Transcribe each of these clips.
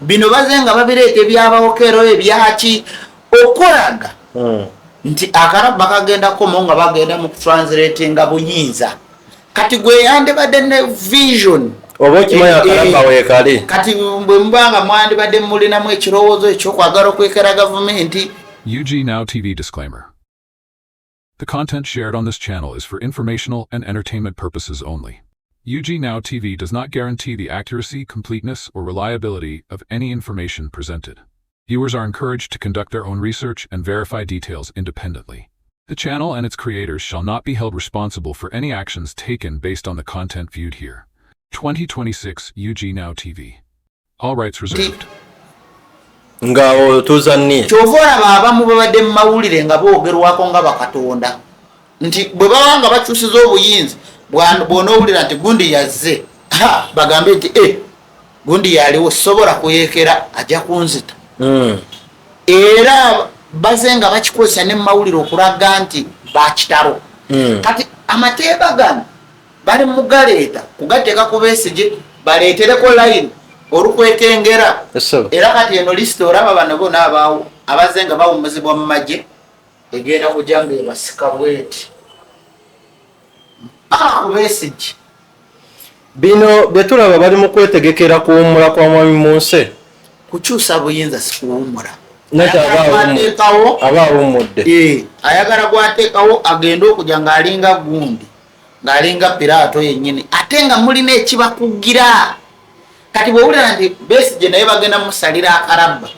bino bazenga babireke byabawokero ebyaki okolaga nti akaraba bakagenda komo nga bagenda mu translate nga buyinza kati gwe yande badde ne vision obo kimaya akaraba wekali kati bwe mbanga mwandi badde mulina mu ekirowoozo ekyokwagala okwekera gavumenti. UG Now TV disclaimer. The content shared on this channel is for informational and entertainment purposes only. UG Now TV does not guarantee the accuracy, completeness, or reliability of any information presented. Viewers are encouraged to conduct their own research and verify details independently. The channel and its creators shall not be held responsible for any actions taken based on the content viewed here. 2026 UG Now TV. All rights reserved. nga otuzanni kyovora abamu babadde mu mawulire nga boogerwako nga bakatonda nti bwe babanga bakyusiza obuyinza bw'onoowulira nti gundi yazze bagambe nti gundi yaliwo sobola kuyeekera ajja kunzita era baze nga bakikozesa ne mu mawulire okulaga nti bakitalo kati amateeba gano bali mugaleeta kugateeka ku Besigye baleetereko layini olukwekengera era kati eno lisiti olaba bano bona abaawo abaze nga bawummuzibwa mu magye egenda kujja nga ebasika bweti ku Besigye. bino bye tulaba bali mu kwetegekera kuwummula kwa mwami Munse kukyusa buyinza si kuwummula aba awummudde ayagala gwateekawo agenda okujja ng'alinga gundi ng'alinga Piraato yennyini ate nga mulina ekibakugira kati bw'owulira nti Besigye naye bagenda musalira akarabba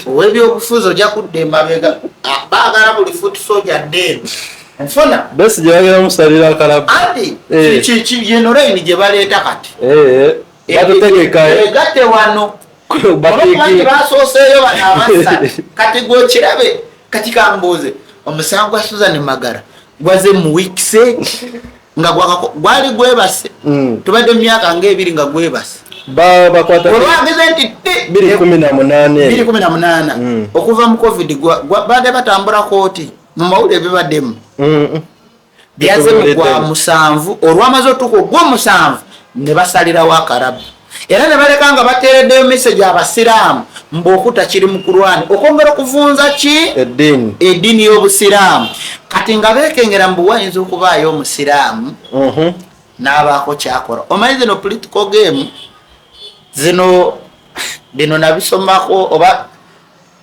ow'ebyobufuzi ojja kudda emabega baagala buli futi soja ddeeno enfuna Besigye bagenda musalira akarabba ati yeno layini gye baleeta kati batutegeka egatte wano olwokubanti basooseeyo bano abassa kati gwokirabe kati kambuuze omusango gwa Susan Magara gwaze mu wiikise nga gwali gwebase tubadde mu myaka ng'ebiri nga gwebase bakwata olwageze nti 2018 okuva mu covid badde batambula kooti mu mawulire bibaddemu byaze mu gwa 7 olwamaze otuuka ogwa 7 ne basalirawo akarabba era ne baleka nga bateereddeyo message abasiraamu mb'okuta kiri mu Kurwani okwongera okuvunza ki eddiini y'obusiraamu kati nga beekengera mbu wayinza okubaayo omusiraamu n'abaako kyakola omanyi zino political game zino bino nabisomako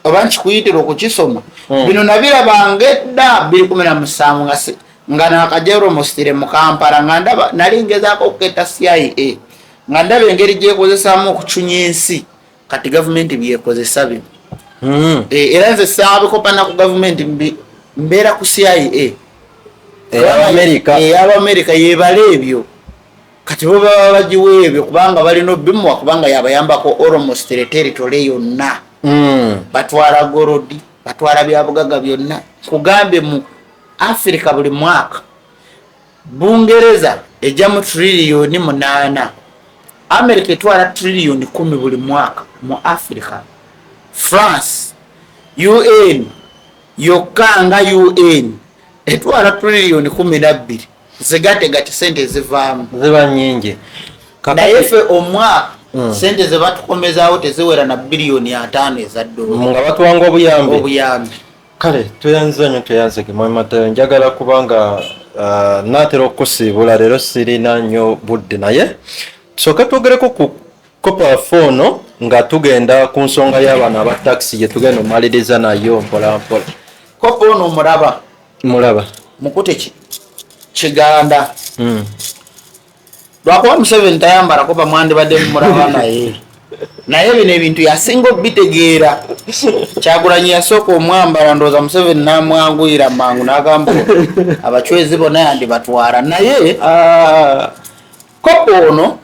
oba nkikuyitira okukisoma bino nabirabanga edda 2017 nga nakajero musitire mu Kampala nga ndaba nali ngezaako okuketta CIA nga ndaba engeri gyekozesaamu okucunya ensi kati gavumenti byekozesa bino era nze saabikopana ku gavumenti mbeera ku CIA America yebala ebyo kati bo baba bagiwa ebyo kubanga balina obimuwa kubanga yabayambako almost territory yonna batwala gorodi batwala byabugaga byonna kugambye mu Africa buli mwaka Bungereza ejja mu trillion 8 America etwala trillion 10 buli mwaka mu Africa France UN yokanga UN etwala trillion 12 zigategati sente zivaamu ziba nyingi naye ffe omwaka sente ze batukomezaawo teziwera na biliyoni 5 eza dola nga batuwanga obuyambi kale tuyanze nnyo tuyanzege mwami Matayo njagala kubanga naatera okusiibula leero sirina nnyo budde naye soka twogereko ku kopa fono nga tugenda ku nsonga y'abaana aba taxi gye tugenda omaliriza nayo mpola mpola kopa ono mulaba mukute Kiganda lwakuba Museveni tayambala kopa mwandibadde mulaba naye bino ebintu yasinga obitegeera Kyagulanyi yasooka omwambala ndowooza Museveni n'amwanguyira mangu n'agamba abachwezi bonna yandibatwala naye kopa ono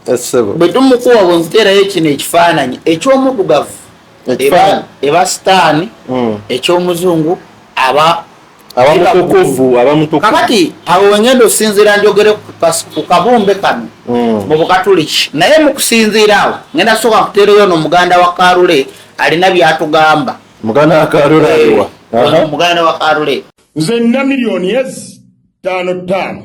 bwe tumukuwa bwe nkuteerayo kino ekifaananyi eky'omuddugavu eba sitaani eky'omuzungu abamutukuvu kakati abo wengenda osinziira njogere ku kabumbe kano mu Bukatuliki naye mu kusinziira awo ngenda sooka kuteerayo n'omuganda wa Karule alina byatugamba muganda wa Karule aliwa muganda wa Karule nze nna miliyoni 5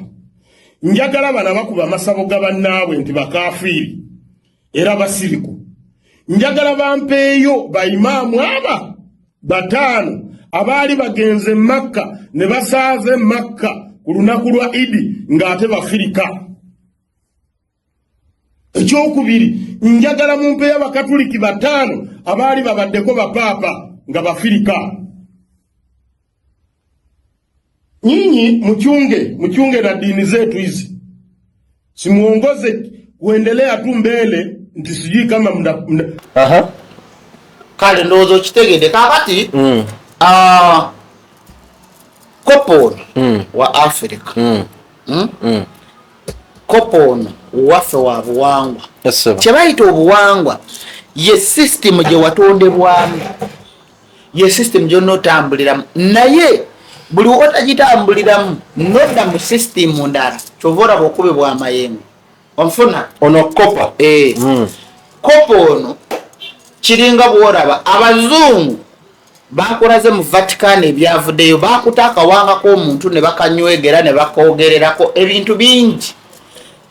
njagala bana bakuba amasabo ga bannaabwe nti bakafiiri era basiriku njagala bampeeyo baimaamu aba 5 abaali bagenze Makka ne basaaze Makka ku lunaku lwa Idi ng'ate bafirika. Ekyokubiri, njagala mumpeeyo abakatuliki 5 abaali babaddeko bapaapa nga bafirika. Nyinyi mchunge na dini zetu hizi. Simuongoze kuendelea tu mbele nti sijui kama Aha. Kale ndozo kitegede kakati Kopon wa Africa. Kopon waffe wa buwangwa. Yes sir. Kyebayita obuwangwa ye system gye watondebwamu. Ye system gy'onotambuliramu. Naye buli otagitambuliramu nodda mu system ndala kyovora bw'okubibwa amayengo. Onfuna ono kopa. Kopa ono kiringa bw'oraba abazungu bakulaze mu Vatican ebyavuddeyo bakutaka wanga ko omuntu ne bakanywegera ne bakoogererako ebintu bingi.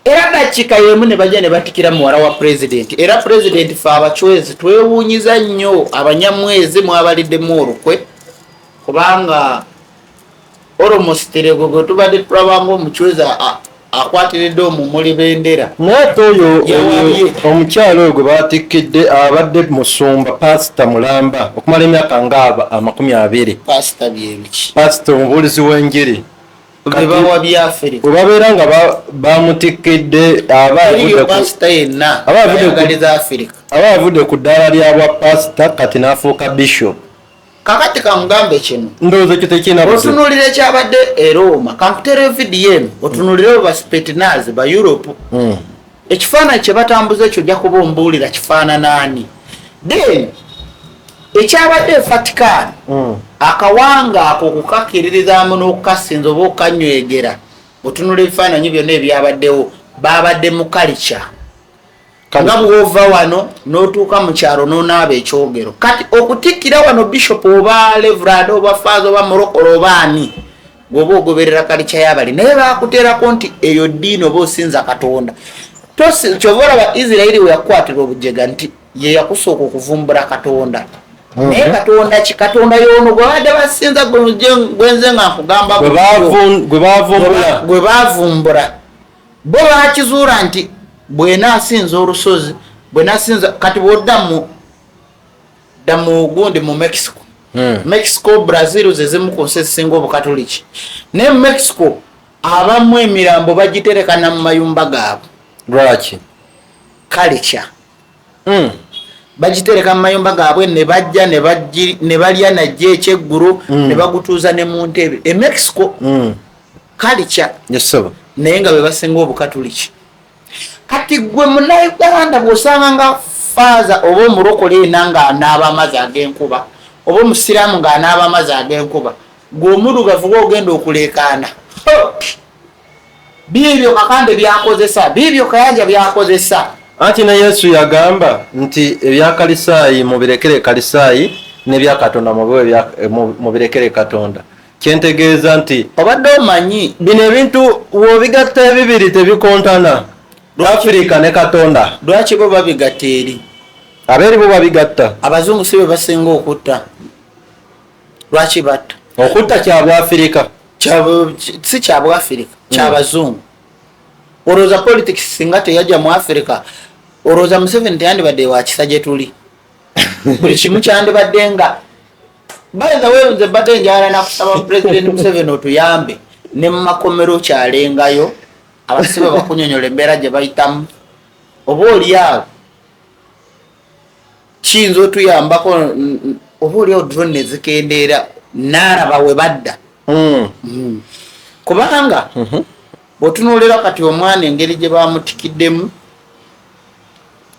Era dakika yemu ne bajja ne batikira muwala wa president. Era president fa abachwezi twewuunyiza nnyo abanyamwezi mwabaliddemu olukwe kubanga almost teregogo tubadde tulabanga omuchwezi akwatiridde omumuli bendera. Naye oyo omukyalo oyo gwe batikidde abadde musumba Pastor Mulamba okumala emyaka nga 20. Pastor byebiki? Pastor omubuulizi w'enjiri. Bebawa byafirika. Bwe babeera nga bamutikidde aba avudde ku ddaala lyabwa pastor kati n'afuuka bishop. Kakati kamugambe kino. Ndowooza ekyo tekirina budde. Otunuulira ekyabadde e Roma, kankutera video eno, otunuulire ba Spetsnaz ba Europe. Ekifaananyi kye batambuza ekyo ojja kuba ombuulira kifaanana ani. Then ekyabadde e Vatican, akawanga ako kukakkiririzaamu n'okukasinza oba okanywegera. Otunuulira ebifaananyi byonna ebyabaddewo babadde mu culture. Nga bw'ova wano n'otuuka mu kyalo n'onaaba ekyogero. Kati okutikkira wano bishop oba reverend oba father oba morokolo oba ani gwoba ogoberera kalica y'abali naye baakuteerako nti eyo ddiini oba osinza Katonda. Kyova olaba Isirayiri we yakwatirwa obujega nti ye yakusooka okuvumbula Katonda. Naye Katonda ki? Katonda y'ono gwe badde basinza gwenze nga nkugamba gwe baavumbula. Bo baakizuula nti bwena asinza olusozi bwena asinza kati bwodda mu gundi mu Mexico. Mexico, Brazil zezimu ku nsi ezisinga obukatoliki. Ne Mexico abamu emirambo bagitereka mu mayumba gaabwe. Lwaki? Culture. Bagitereka mu mayumba gaabwe ne bajja ne balya najja ekyeggulu ne bagutuuza ne mu ntebe. E Mexico culture. Yes sir. Naye nga bwe basinga obukatoliki. Kati gwe munnayuganda bw'osanga nga faaza oba omulokole nga anaaba amazzi ag'enkuba oba omusiraamu ng'anaaba amazzi ag'enkuba ng'omuddugavu gw'ogenda okuleekaana. Biibyo Kakande byakozesa, biibyo Kayanja byakozesa. Anti ne Yesu yagamba nti ebya Kalisaayi mubirekere Kalisaayi n'ebya Katonda mubirekere Katonda. Kyentegeeza nti obadde omanyi bino ebintu w'obigatta ebibiri tebikontana. Afrika ne Katonda. Lwaki bo babigatta eri? Abeeri bo babigatta. Abazungu si be basinga okutta. Lwaki batta? Okutta kya Bwafirika. Si kya Bwafirika, kya bazungu. Olowooza politics singa teyajja mu Afrika, olowooza Museveni teyandibadde wa kisa gye tuli. Buli kimu kyandibadde nga bayinza weewunze badde njagala nakusaba President Museveni otuyambe ne mu makomero kyalengayo abasibe bakunyonyola embeera gye bayitamu. Oba oli awo kiyinza otuyambako oba oli awo drone nezikendeera n'alaba we badda. Kubanga bw'otunuulira kati omwana engeri gye bamutikiddemu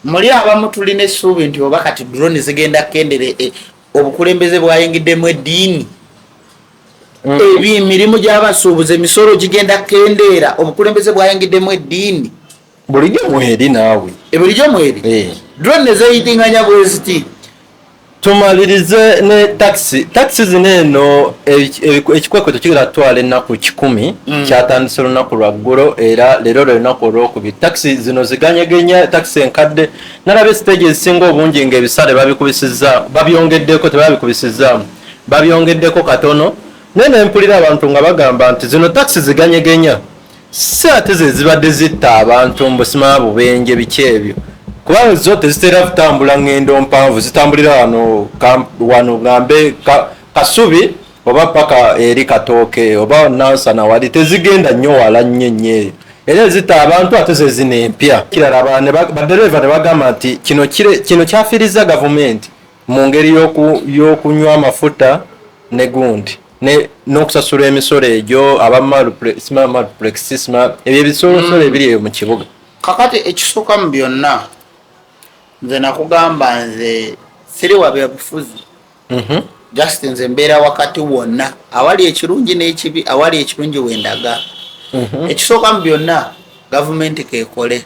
muli abamu tulina essuubi nti oba kati drone zigenda kukendere obukulembeze bwayingiddemu eddiini. Emirimu gy'abasuubuzi emisolo gigenda kukendeera obukulembeze bwayingiddemu eddiini. Bulijjo mweri naawe. Bulijjo mweri? Drone zeeyitinganya bwe ziti. tumalirize ne taxi zineno ekikwekweto kigira twala ennaku 10 kyatandise olunaku lwaggulu era leero lwelunaku olwokubiri. Taxi zino ziganyegenya taxi enkadde nalaba stage ezisinga obungi ngaebisale babikubisizza babyongeddeko tebabikubisizzamu babyongeddeko katono naye nempulira abantu nga bagamba nti zino taxi ziganyegenya si ate ze zibadde zitta abantu mbusima bubenje biki ebyo kubanga zo tezitera kutambula ngendo mpanvu zitambulira wano ngambe Kasubi oba paka eri Katooke oba Nansana wali tezigenda nnyo wala nnyo era zita abantu ate ze zinempya kirala badereva ne bagamba nti kino kyafiriza gavumenti mu ngeri y'okunywa amafuta ne gundi n'okusasula emisolo egyo abamalplexisma ebyo ebisolosolo ebiri eyo mu kibuga. Kakati ekisooka mu byonna nze nakugamba nze siri wa byabufuzi just nze mbeera wakati wonna awali ekirungi n'ekibi awali ekirungi wendaga ekisooka mu byonna gavumenti kekole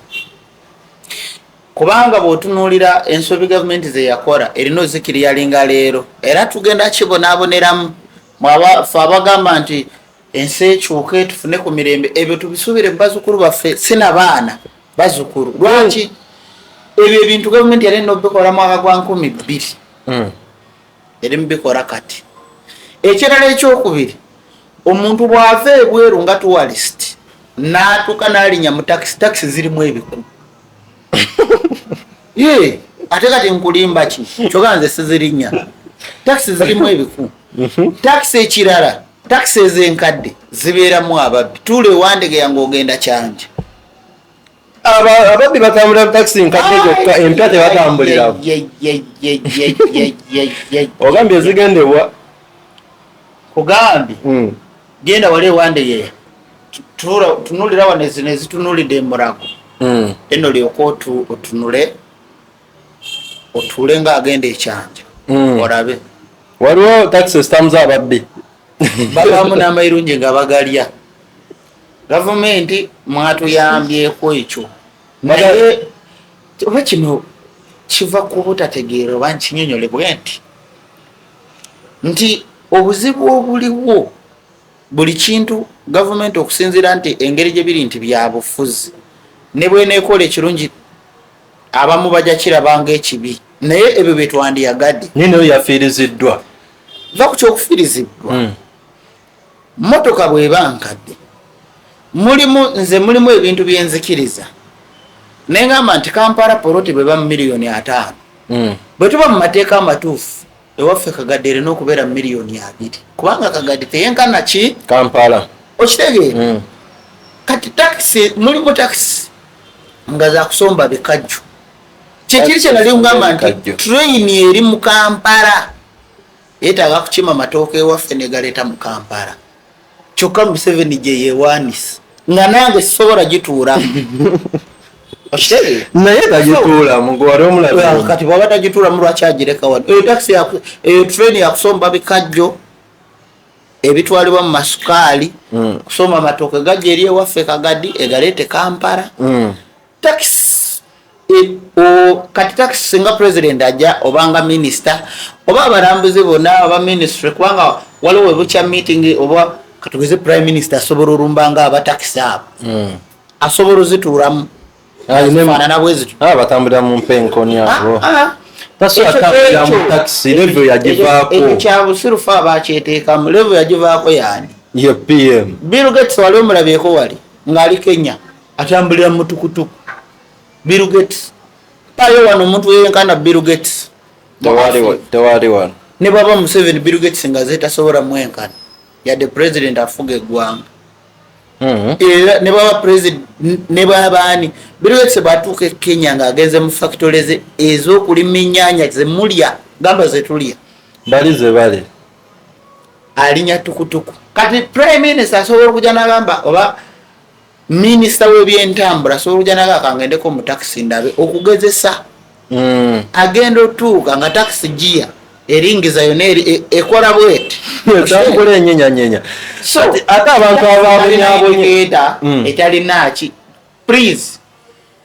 kubanga bw'otunuulira ensobi gavumenti ze yakola erina ozikiriyalinga leero era tugenda kibonaaboneramu mwabafe abagamba nti ensi ekyuke tufune ku mirembe ebyo tubisuubire mu bazzukulu baffe sina baana bazzukulu lwaki ebyo ebintu gavumenti yali eno bikola mwaka gwa 2000 eri mubikola kati. Ekirala ekyokubiri omuntu bw'ava ebweru nga tourist n'atuuka n'alinya mu taxi zirimu ebiku ye ate kati nkulimba ki kyokka nze sizirinya taxi zirimu ebiku taxi ekirala taxi ez'enkadde zibeeramu ababbi tuule wandege yange ogenda kyanja ababbi batambulira mu taxi nkadde gyokka empya tebatambulira ogambye zigendebwa kugambye genda wali ewandege tunulira wano zino ezitunulidde emurago eno lyoka otunule otuule ng'agenda ekyanja olabe waliwo taxi zitambuza ababbi babamu n'amayirungi nga bagalya gavumenti mwatuyambyeko ekyo naye oba kino kiva ku butategeera oba nkinyonyole bwe nti obuzibu obuliwo buli kintu gavumenti okusinziira nti engeri gye biri nti byabufuzi ne bweneekola ekirungi abamu bajja kirabanga ekibi naye ebyo byetwandiyagadde nino yafiiriziddwa va ku kyokufiirizibwa motoka bw'eba nkadde mulimu ebintu byenzikiriza naye ngamba nti Kampala poloti bweba mu miliyoni 5 bwe tuba mu mateeka amatuufu ewaffe Kagadde erina okubeera mu miliyoni 2 kubanga Kagadde teyenkana ki Kampala okitegeera kati taxi mulimu taxi nga zakusomba bikajjo kyekiri kye nali ngamba nti train eri mu Kampala yeetaaga kukima matooka ewaffe negaleeta mu Kampala kyokka Museveni gye yeewaanisa nga nange sisobola gituula naye tagituulamu gwali omulaba kati bwaba tagituulamu lwaki agireka wano eyo train yakusomba bikajjo ebitwalibwa mu masukaali kusomba matooka gajja eri ewaffe Kagadde egaleete Kampala kati taxi singa president ajja obanga minister oba abalambuzi bonna oba ministry kubanga waliwo ebukya meeting oba katugeze prime minister asobola olumbanga aba taxi abo asobola ozituulamu faanana bwezitu batambulira mu mpenkoni abo tasatambulira mu taxi level yagivaako ekyo kyabusirufu abakyeteekamu level yagivaako yani ye PM Bill Gates wali omulabyeko wali ng'ali Kenya atambulira mu tukutuku Bill Gates payo wano omuntu yenkana Bill Gates tewali wano ne baba Museveni Bill Gates nga zetasobola mwenkana yadde president afuga eggwanga era ne baba president ne babaani Bill Gates batuuka e Kenya ng'agenze mu factories ez'okulima ennyaanya ze mulya gamba ze tulya bali alinya tukutuku kati prime minister asobola okujja n'agamba oba minisita w'ebyentambula asobola okujja n'agamba kangendeko mu taxi ndabe okugezesa agenda otuuka nga taxi gia eringiza yonna ekola bweti etambula enyenyanyenya ate abantu ababonyaabonyeeta etalinaaki please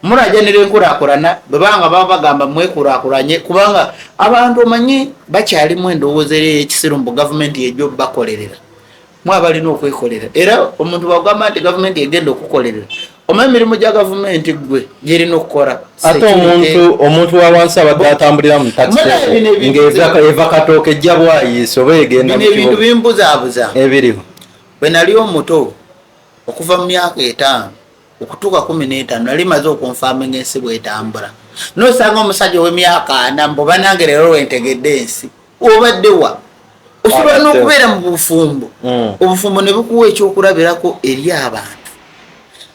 mulajanira enkulakulana bwebanga baba bagamba mwekulakulanye kubanga abantu omanyi bakyalimu endowooza ey'ekisiru mbu gavumenti yejja bakolerera mwabalina okwekolera era omuntu bwagamba nti gavumenti egenda okukolerera omanyi emirimu gya gavumenti gwe gyerina okukola ate omuntu wawansi abadde atambulira mu taxi ng'eva katooke ejja bwayiisa oba egenda bino ebintu bimbuzaabuza ebiriho bwe nali omuto okuva mu myaka 5 okutuuka 15 nali maze okunfaaminga ensi bwetambula nosanga omusajja ow'emyaka 4 mboba nange leero lwentegedde ensi obadde wa osobola n'okubeera mu bufumbo obufumbo ne bukuwa ekyokulabirako eri abantu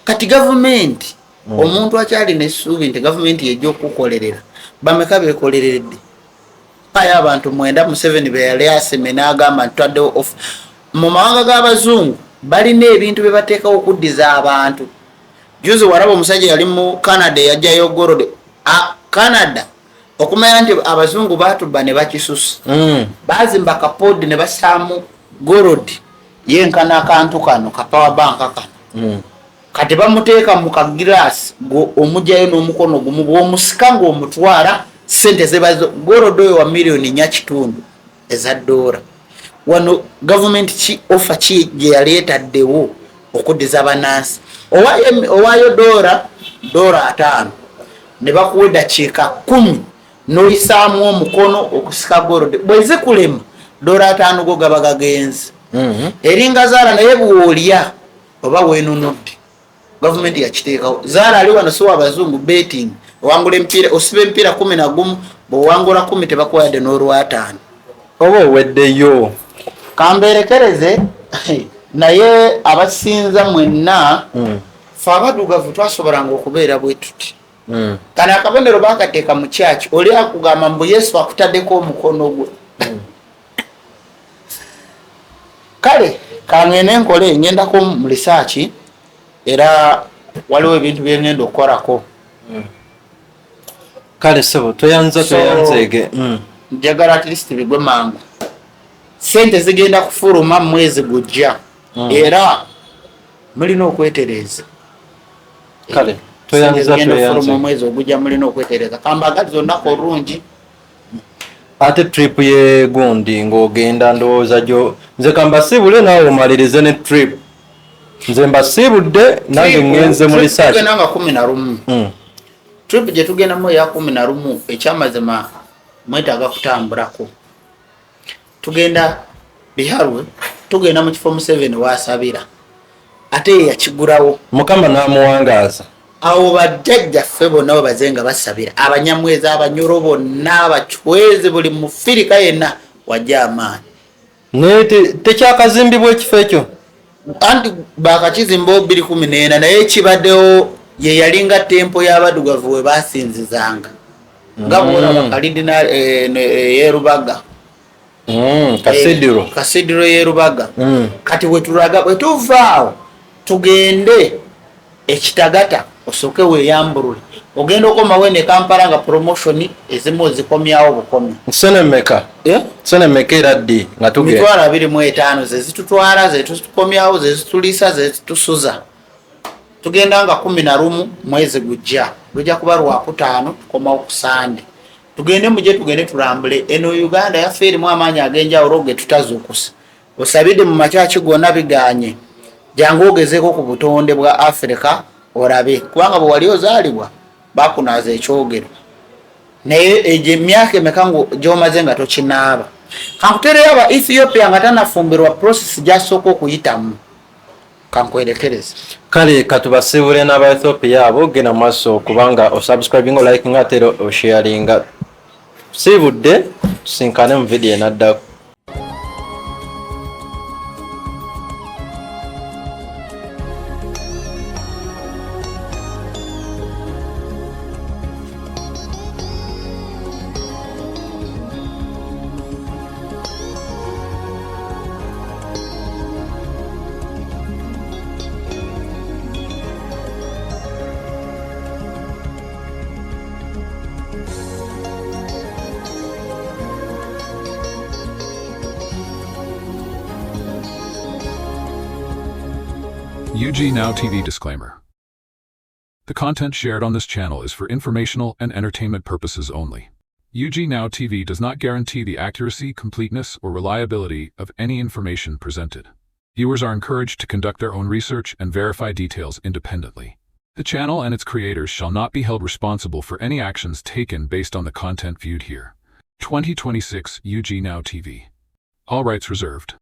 kati gavumenti omuntu akyalina essuubi nti gavumenti yejja okukolerera bameka bekoleredde aye abantu 9 Museveni be yali aseme n'agamba ntwaddewo mu mawanga g'abazungu balina ebintu bye bateekawo okuddiza abantu juzi waraba omusajja yali mu Canada yajjayo gorode Canada okumanya nti abazungu batubba ne bakisusa bazimba kapodi ne basaamu gorodi yenkana akantu kano ka power bank kano kati bamuteeka mu kagiraasi omugyayo n'omukono gumu bw'omusika ng'omutwala sente zebazo gorodi oyo wa miliyoni 4 eza dola wano gavumenti ki ofa ki gye yaleetaddewo okuddiza banansi owaayo dola 5 ne bakuwa eddakiika 10 noyisaamu omukono okusika gorode bwezikulema dola 5 go gaba gagenze eringa zaala naye bwolya oba wenunudde gavumenti yakiteekawo zaala ali wano siwa abazungu betting owangula empiira osiba empiira 11 bwowangula 10 tebakuwadde n'olwa5 oba oweddeyo kamberekereze naye abasinza mwenna fe abadugavu twasobolanga okubeera bwe tuti kano akabonero bakateeka mu kyaki oli akugamba mbu Yesu akutaddeko omukono gwe kale kangende enkole ngendako mu risaaki era waliwo ebintu byengenda okukolako kale sebo toyanzeege njagala at least bigwe mangu sente zigenda kufuluma mwezi gujja era mulina okwetereza kale toyanza mwezi ogujja mulina okwetereza kambagazi olunaku olungi ate trip ye gundi ng'ogenda ndowooza gyo nze kambasiibule naawe omalirize ne trip nze mbasiibudde nange ngenze mu research tugenda nga 11 trip gye tugendamu eya 11 ekyamazima mwetaaga kutambulako tugenda biharwe tugenda mu kifo Museveni wasabira ate yakigulawo mukama n'amuwangaaza awo bajjajjaffe bonna bwe bazenga basabira abanyamwezi abanyoro bonna abachwezi buli mufirika yenna wajja amaanyi naye tekyakazimbibwa ekifo ekyo anti bakakizimba 2014 naye kibaddewo ye yalinga tempo y'abadugavu we basinzizanga nga bwolaba kalidina yerubaga kasidiro yerubaga kati wetulaga bwetuvaawo tugende ekitagata osooke weeyambulule ogenda okomawo ne Kampala nga promotion ezimu ozikomyawo bukomi senemeka era ddi nga tugenda 25 zezitutwala zetukomyawo zezituliisa zezitusuza tugenda nga 11 mwezi gujja kuba lwakutaano tukomawo ku Sande tugende muje tugende tulambule eno Uganda yaffe erimu amaanyi ag'enjawulo ge tutazuukusa osabidde mu makyaki gonna biganye jangu ogezeeko ku butonde bwa Africa orabe kubanga bwe wali ozaalibwa bakunaaza ekyogero naye egyo emyaka emeka gy'omaze nga tokinaaba kankutereyo aba Ethiopia nga tanafumbirwa process gy'asooka okuyitamu kankwerekereza kale katubasiibule n'aba Ethiopia abo genda mu maaso kubanga osubscribinga olikinga ate osharinga siibudde tusinkane mu vidiyo enaddako. UG Now TV disclaimer. The content shared on this channel is for informational and entertainment purposes only. UG Now TV does not guarantee the accuracy, completeness, or reliability of any information presented. Viewers are encouraged to conduct their own research and verify details independently. The channel and its creators shall not be held responsible for any actions taken based on the content viewed here. 2026 UG Now TV. All rights reserved.